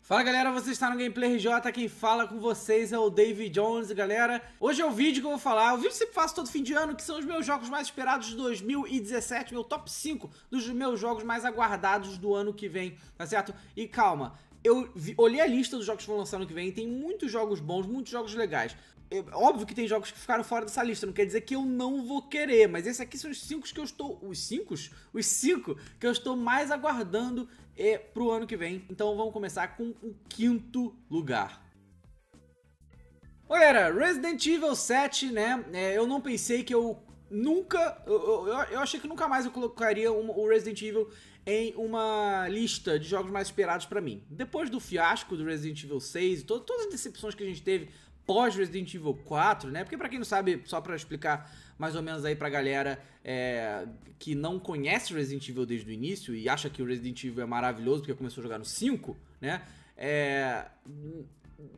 Fala galera, você está no Gameplay RJ, quem fala com vocês é o David Jones, galera. Hoje é o vídeo que eu vou falar, o vídeo que eu sempre faço todo fim de ano, que são os meus jogos mais esperados de 2017, meu top 5 dos meus jogos mais aguardados do ano que vem, tá certo? E calma, olhei a lista dos jogos que vão lançar no que vem, tem muitos jogos bons, muitos jogos legais. Óbvio que tem jogos que ficaram fora dessa lista, não quer dizer que eu não vou querer, mas esses aqui são os 5 que eu estou... Os 5 que eu estou mais aguardando pro ano que vem. Então vamos começar com o quinto lugar. Galera, Resident Evil 7, né? Eu não pensei que eu nunca... Eu achei que nunca mais eu colocaria o Resident Evil em uma lista de jogos mais esperados pra mim. Depois do fiasco do Resident Evil 6 e todas as decepções que a gente teve pós Resident Evil 4, né? Porque pra quem não sabe, só pra explicar mais ou menos aí pra galera que não conhece Resident Evil desde o início e acha que o Resident Evil é maravilhoso porque começou a jogar no 5, né?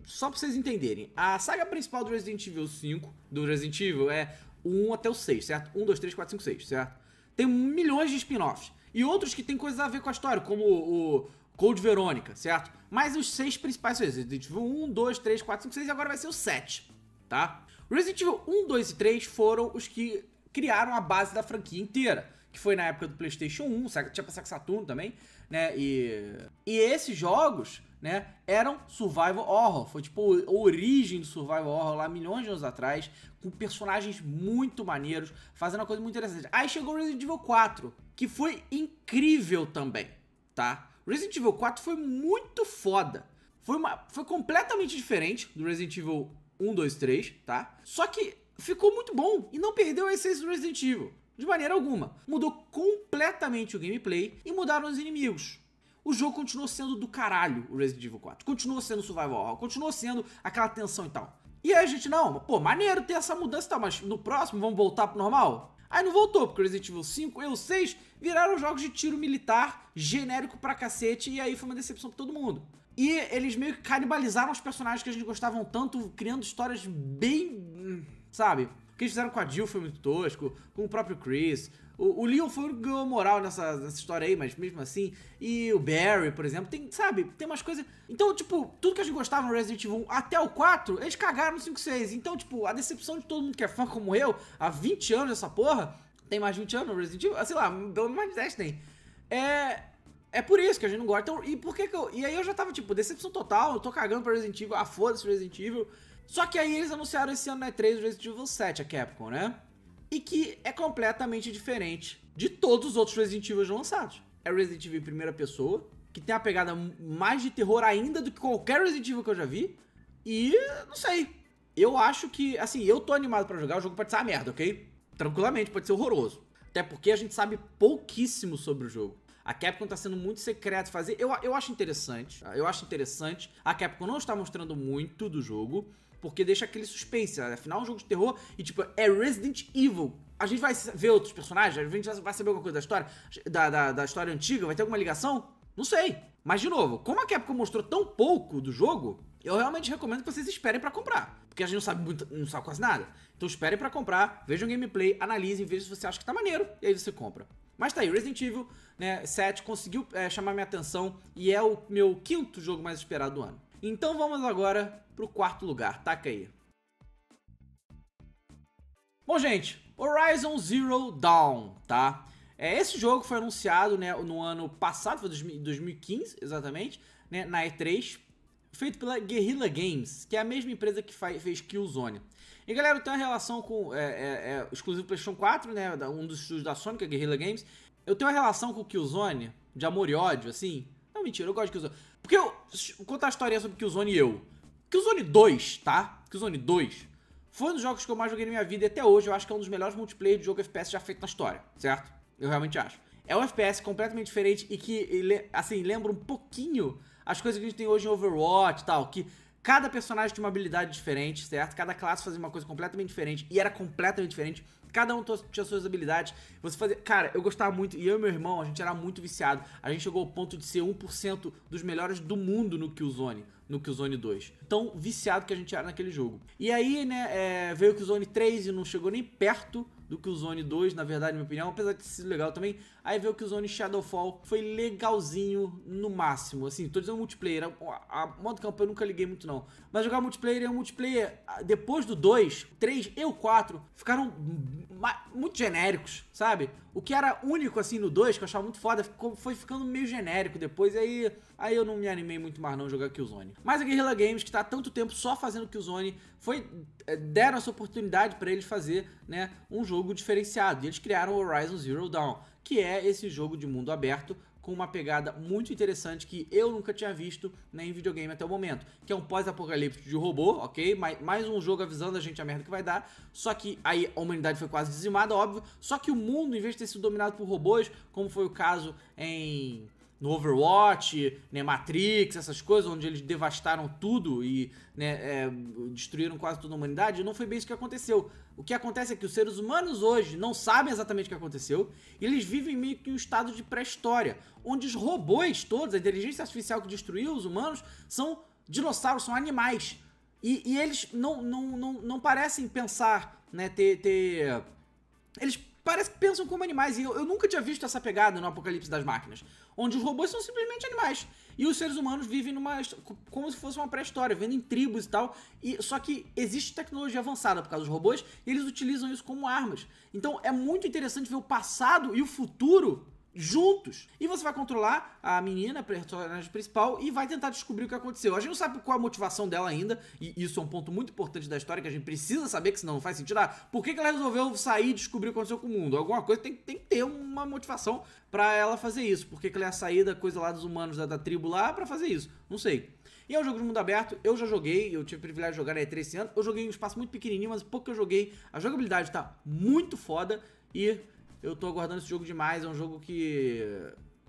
Só pra vocês entenderem, a saga principal do Resident Evil 5, do Resident Evil, é o 1 até o 6, certo? 1, 2, 3, 4, 5, 6, certo? Tem milhões de spin-offs. E outros que tem coisas a ver com a história, como o Code Verônica, certo? Mas os 6 principais são esses, Resident Evil 1, 2, 3, 4, 5, 6 e agora vai ser o 7, tá? Resident Evil 1, 2 e 3 foram os que criaram a base da franquia inteira, que foi na época do PlayStation 1, tinha pra Saturno também, né? E esses jogos, né, eram survival horror, foi tipo a origem do survival horror lá milhões de anos atrás, com personagens muito maneiros, fazendo uma coisa muito interessante. Aí chegou o Resident Evil 4, que foi incrível também, tá? Resident Evil 4 foi muito foda, foi completamente diferente do Resident Evil 1, 2, 3, tá? Só que ficou muito bom e não perdeu a essência do Resident Evil, de maneira alguma. Mudou completamente o gameplay e mudaram os inimigos. O jogo continuou sendo do caralho, o Resident Evil 4. Continuou sendo survival horror, continuou sendo aquela tensão e tal. E aí a gente, não, pô, maneiro ter essa mudança e tal, mas no próximo vamos voltar pro normal? Aí não voltou, porque o Resident Evil 5 e o 6 viraram jogos de tiro militar, genérico pra cacete, e aí foi uma decepção pra todo mundo. E eles meio que canibalizaram os personagens que a gente gostavam tanto, criando histórias bem, sabe? O que eles fizeram com a Jill foi muito tosco, com o próprio Chris. O Leon foi o que ganhou moral nessa história aí, mas mesmo assim. E o Barry, por exemplo, tem, sabe? Tem umas coisas... Então, tipo, tudo que a gente gostava no Resident Evil 1 até o 4, eles cagaram no 5 e 6. Então, tipo, a decepção de todo mundo que é fã como eu, há 20 anos essa porra, tem mais de 20 anos no Resident Evil, sei lá, pelo menos mais de 10 tem. É por isso que a gente não gosta. Então, e por que que eu... E aí eu já tava, tipo, decepção total, eu tô cagando pra Resident Evil, foda-se Resident Evil. Só que aí eles anunciaram esse ano na E3 o Resident Evil 7, a Capcom, né? E que é completamente diferente de todos os outros Resident Evil lançados. É Resident Evil em primeira pessoa, que tem uma pegada mais de terror ainda do que qualquer Resident Evil que eu já vi. E, não sei, eu acho que, assim, eu tô animado pra jogar, o jogo pode ser uma merda, ok? Tranquilamente, pode ser horroroso. Até porque a gente sabe pouquíssimo sobre o jogo. A Capcom tá sendo muito secreta fazer, eu acho interessante, a Capcom não está mostrando muito do jogo, porque deixa aquele suspense, afinal é um jogo de terror e tipo, é Resident Evil. A gente vai ver outros personagens, a gente vai saber alguma coisa da história, da história antiga, vai ter alguma ligação? Não sei. Mas de novo, como a Capcom mostrou tão pouco do jogo, eu realmente recomendo que vocês esperem pra comprar. Porque a gente não sabe quase nada. Então esperem pra comprar, vejam o gameplay, analisem, vejam se você acha que tá maneiro, e aí você compra. Mas tá aí, Resident Evil, né, 7 conseguiu chamar minha atenção e é o meu quinto jogo mais esperado do ano. Então vamos agora pro quarto lugar, taca aí. Bom, gente, Horizon Zero Dawn, tá? Esse jogo foi anunciado, né, no ano passado, foi 2015, exatamente, né, na E3, feito pela Guerrilla Games, que é a mesma empresa que fez Killzone. E galera, tem uma relação com exclusivo PlayStation 4, né, um dos estúdios da Sony, que é a Guerrilla Games. Eu tenho uma relação com o Killzone, de amor e ódio, assim. Não, mentira, eu gosto de Killzone. Porque eu vou contar a historinha sobre Killzone e eu. Killzone 2, tá? Killzone 2 foi um dos jogos que eu mais joguei na minha vida e até hoje eu acho que é um dos melhores multiplayer de jogo FPS já feito na história, certo? Eu realmente acho. É um FPS completamente diferente e que, assim, lembra um pouquinho as coisas que a gente tem hoje em Overwatch e tal, que cada personagem tinha uma habilidade diferente, certo? Cada classe fazia uma coisa completamente diferente e era completamente diferente. Cada um tinha suas habilidades. Você fazia... Cara, eu gostava muito, e eu e meu irmão, a gente era muito viciado. A gente chegou ao ponto de ser 1% dos melhores do mundo no Killzone 2. Tão viciado que a gente era naquele jogo. E aí, né, veio o Killzone 3 e não chegou nem perto do Killzone 2, na verdade, na minha opinião, apesar de ter sido legal também. aí ver o Killzone Shadowfall foi legalzinho no máximo, assim, tô dizendo multiplayer, a modo campo eu nunca liguei muito não, mas jogar multiplayer é um multiplayer, depois do 2, 3 e o 4, ficaram muito genéricos, sabe? O que era único, assim, no 2, que eu achava muito foda, foi ficando meio genérico depois, aí eu não me animei muito mais não jogar Killzone. Mas a Guerrilla Games, que tá há tanto tempo só fazendo Killzone, deram essa oportunidade pra eles fazer, né, um jogo diferenciado, e eles criaram o Horizon Zero Dawn, que é esse jogo de mundo aberto com uma pegada muito interessante que eu nunca tinha visto, né, em videogame até o momento, que é um pós-apocalipse de robô, ok? Mais um jogo avisando a gente a merda que vai dar, só que aí a humanidade foi quase dizimada, óbvio, só que o mundo, em vez de ter sido dominado por robôs, como foi o caso no Overwatch, né, Matrix, essas coisas, onde eles devastaram tudo e, né, destruíram quase toda a humanidade, não foi bem isso que aconteceu. O que acontece é que os seres humanos hoje não sabem exatamente o que aconteceu e eles vivem meio que um estado de pré-história, onde os robôs todos, a inteligência artificial que destruiu os humanos, são dinossauros, são animais. E eles não parecem pensar, né, eles parece que pensam como animais, e eu nunca tinha visto essa pegada no Apocalipse das Máquinas, onde os robôs são simplesmente animais, e os seres humanos vivem como se fosse uma pré-história, vivendo em tribos e tal, só que existe tecnologia avançada por causa dos robôs, e eles utilizam isso como armas. Então é muito interessante ver o passado e o futuro juntos. E você vai controlar a menina, a personagem principal, e vai tentar descobrir o que aconteceu. A gente não sabe qual a motivação dela ainda, e isso é um ponto muito importante da história, que a gente precisa saber, que senão não faz sentido. Por que ela resolveu sair e descobrir o que aconteceu com o mundo? Alguma coisa tem que ter uma motivação pra ela fazer isso. Por que ela ia sair da coisa lá dos humanos, da tribo lá, pra fazer isso? Não sei. E é um jogo de mundo aberto, eu já joguei, eu tive o privilégio de jogar na E3 esse ano, eu joguei em um espaço muito pequenininho, mas pouco que eu joguei, a jogabilidade tá muito foda, e eu tô aguardando esse jogo demais, é um jogo que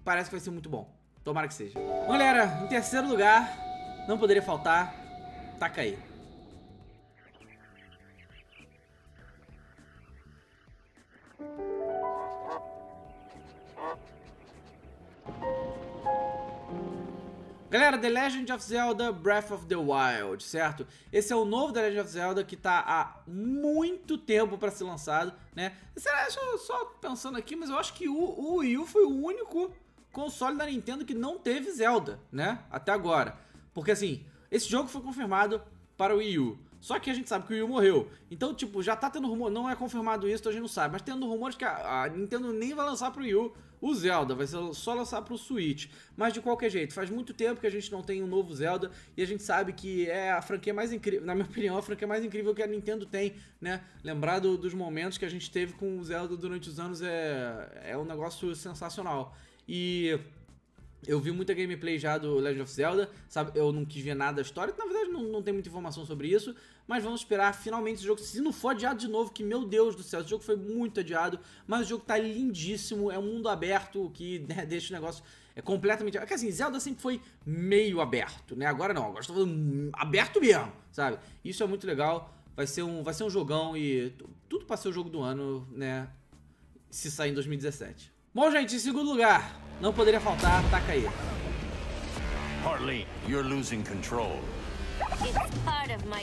parece que vai ser muito bom. Tomara que seja. Bom, galera, em terceiro lugar, não poderia faltar, taca aí. Galera, The Legend of Zelda Breath of the Wild, certo? Esse é o novo The Legend of Zelda que tá há muito tempo pra ser lançado, né? Só pensando aqui, mas eu acho que o Wii U foi o único console da Nintendo que não teve Zelda, né? Até agora. Porque assim, esse jogo foi confirmado para o Wii U. Só que a gente sabe que o Wii U morreu. Então, tipo, já tá tendo rumor, não é confirmado isso, então a gente não sabe. Mas tendo rumores que a Nintendo nem vai lançar pro Wii U o Zelda, vai só lançar pro Switch. Mas de qualquer jeito, faz muito tempo que a gente não tem um novo Zelda. E a gente sabe que é a franquia mais incrível, na minha opinião, a franquia mais incrível que a Nintendo tem, né? Lembrar dos momentos que a gente teve com o Zelda durante os anos é um negócio sensacional. E eu vi muita gameplay já do Legend of Zelda, sabe? Eu não quis ver nada da história, na verdade não tem muita informação sobre isso, mas vamos esperar finalmente esse jogo, se não for adiado de novo, que meu Deus do céu, esse jogo foi muito adiado, mas o jogo tá lindíssimo, é um mundo aberto que, né, deixa o negócio completamente... Porque assim, Zelda sempre foi meio aberto, né? Agora não, agora estou falando aberto mesmo, sabe? Isso é muito legal, vai ser um jogão e tudo pra ser o jogo do ano, né? Se sair em 2017. Bom, gente, em segundo lugar, não poderia faltar, taca aí. Harley, you're losing control.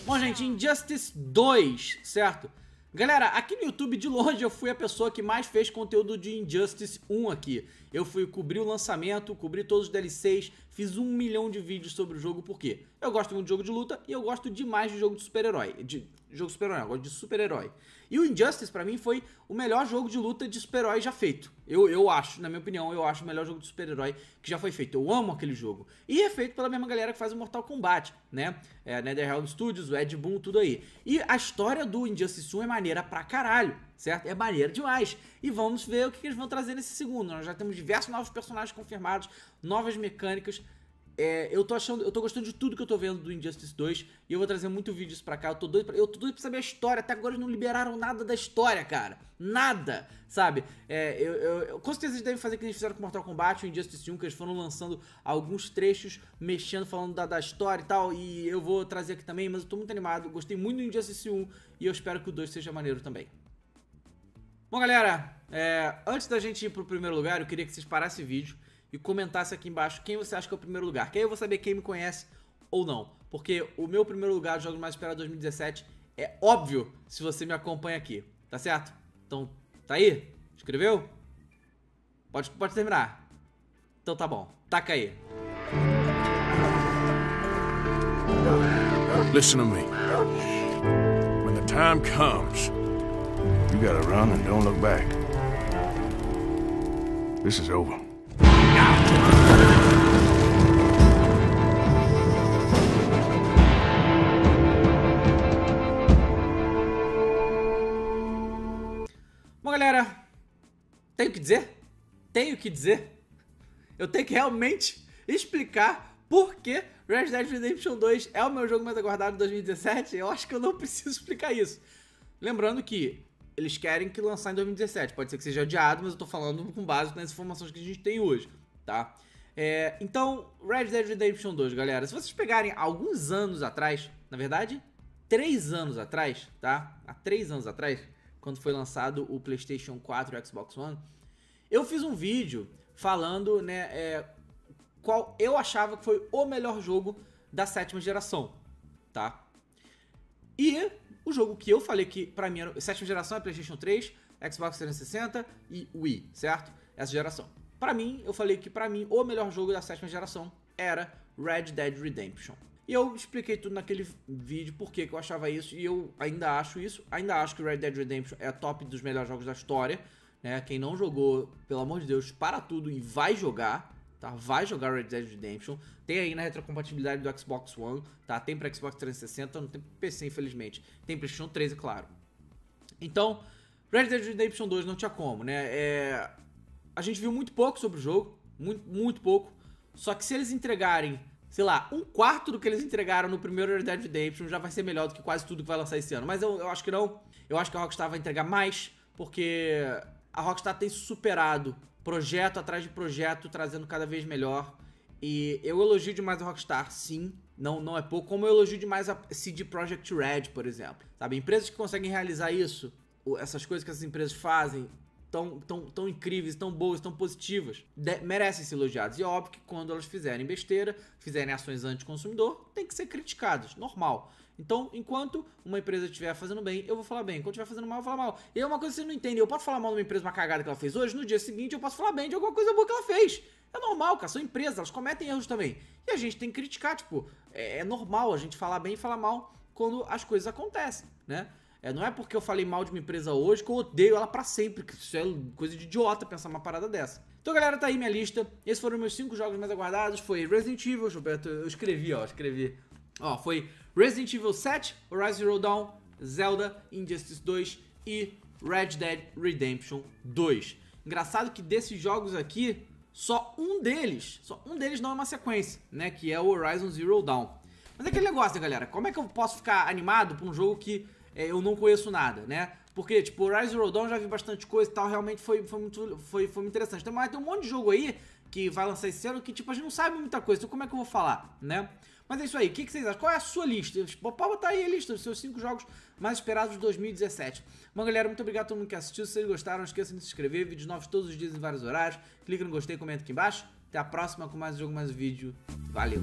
Bom, gente, Injustice 2, certo? Galera, aqui no YouTube, de longe, eu fui a pessoa que mais fez conteúdo de Injustice 1 aqui. Eu fui cobrir o lançamento, cobri todos os DLCs, fiz 1 milhão de vídeos sobre o jogo, por quê? Eu gosto muito de jogo de luta e eu gosto demais de jogo de super-herói. Eu gosto de super-herói. E o Injustice, pra mim, foi o melhor jogo de luta de super-herói já feito. Eu acho, na minha opinião, eu acho o melhor jogo de super-herói que já foi feito. Eu amo aquele jogo. E é feito pela mesma galera que faz o Mortal Kombat, né? NetherRealm Studios, o Ed Boon, tudo aí. E a história do Injustice 1 é maneira pra caralho, certo? É maneira demais. E vamos ver o que eles vão trazer nesse segundo. Nós já temos diversos novos personagens confirmados, novas mecânicas. Eu tô gostando de tudo que eu tô vendo do Injustice 2 e eu vou trazer muito vídeos pra cá, eu tô doido pra saber a história, até agora eles não liberaram nada da história, cara, nada, sabe, com certeza eles devem fazer o que eles fizeram com Mortal Kombat, o Injustice 1, que eles foram lançando alguns trechos, mexendo, falando da história e tal, e eu vou trazer aqui também, mas eu tô muito animado, gostei muito do Injustice 1 e eu espero que o 2 seja maneiro também. Bom, galera, antes da gente ir pro primeiro lugar, eu queria que vocês parassem o vídeo e comentasse aqui embaixo quem você acha que é o primeiro lugar, que aí eu vou saber quem me conhece ou não, porque o meu primeiro lugar dos Jogos Mais Esperados 2017 é óbvio se você me acompanha aqui, tá certo? Então, tá aí? Escreveu? Pode terminar. Então tá bom. Taca aí. Listen to me. When the time comes, you gotta run and don't look back. This is over. Bom, galera, tenho que dizer? Eu tenho que realmente explicar por que Red Dead Redemption 2 é o meu jogo mais aguardado de 2017. Eu acho que eu não preciso explicar isso. Lembrando que eles querem que lançar em 2017. Pode ser que seja adiado, mas eu tô falando com base nas informações que a gente tem hoje, tá? Então, Red Dead Redemption 2, galera, se vocês pegarem alguns anos atrás, na verdade, 3 anos atrás, tá? Há 3 anos atrás, quando foi lançado o PlayStation 4 e o Xbox One, eu fiz um vídeo falando, né, qual eu achava que foi o melhor jogo da 7ª geração, tá? E o jogo que eu falei que pra mim era 7ª geração é PlayStation 3, Xbox 360 e Wii, certo? Essa geração. Pra mim, eu falei que pra mim o melhor jogo da 7ª geração era Red Dead Redemption. E eu expliquei tudo naquele vídeo por que eu achava isso, e eu ainda acho isso. Ainda acho que Red Dead Redemption é top dos melhores jogos da história, né? Quem não jogou, pelo amor de Deus, para tudo e vai jogar, tá? Vai jogar Red Dead Redemption. Tem aí na retrocompatibilidade do Xbox One, tá? Tem pra Xbox 360, não tem pro PC, infelizmente. Tem PlayStation 3, é claro. Então, Red Dead Redemption 2 não tinha como, né? A gente viu muito pouco sobre o jogo, muito pouco. Só que se eles entregarem, sei lá, 1/4 do que eles entregaram no primeiro Red Dead Redemption, já vai ser melhor do que quase tudo que vai lançar esse ano. Mas eu acho que não. Eu acho que a Rockstar vai entregar mais, porque a Rockstar tem superado projeto atrás de projeto, trazendo cada vez melhor. E eu elogio demais a Rockstar, sim, não é pouco, como eu elogio demais a CD Projekt Red, por exemplo. Sabe, empresas que conseguem realizar isso, essas coisas que essas empresas fazem, tão incríveis, tão boas, tão positivas, merecem ser elogiadas. E é óbvio que quando elas fizerem besteira, fizerem ações anti-consumidor, tem que ser criticadas, normal. Então, enquanto uma empresa estiver fazendo bem, eu vou falar bem. Enquanto estiver fazendo mal, eu vou falar mal. E é uma coisa que vocês não entendem. Eu posso falar mal de uma empresa, uma cagada que ela fez hoje, no dia seguinte eu posso falar bem de alguma coisa boa que ela fez. É normal, cara. São empresas, elas cometem erros também. E a gente tem que criticar, tipo, é normal a gente falar bem e falar mal quando as coisas acontecem, né? Não é porque eu falei mal de uma empresa hoje que eu odeio ela pra sempre, que isso é coisa de idiota pensar uma parada dessa. Então, galera, tá aí minha lista. Esses foram meus 5 jogos mais aguardados. Foi Resident Evil, Gilberto, eu escrevi. Ó, foi Resident Evil 7, Horizon Zero Dawn, Zelda, Injustice 2 e Red Dead Redemption 2. Engraçado que desses jogos aqui, só um deles não é uma sequência, né, que é o Horizon Zero Dawn. Mas é aquele negócio, né, galera, como é que eu posso ficar animado pra um jogo que eu não conheço nada, né? Porque, tipo, Horizon Zero Dawn já vi bastante coisa e tal, realmente foi muito interessante. Mas tem um monte de jogo aí que vai lançar esse ano que, tipo, a gente não sabe muita coisa, então como é que eu vou falar, né? Mas é isso aí, o que vocês acham? Qual é a sua lista? Pode botar aí a lista dos seus 5 jogos mais esperados de 2017. Bom, galera, muito obrigado a todo mundo que assistiu. Se vocês gostaram, não esqueçam de se inscrever. Vídeos novos todos os dias em vários horários. Clica no gostei, comenta aqui embaixo. Até a próxima com mais um jogo, mais um vídeo. Valeu!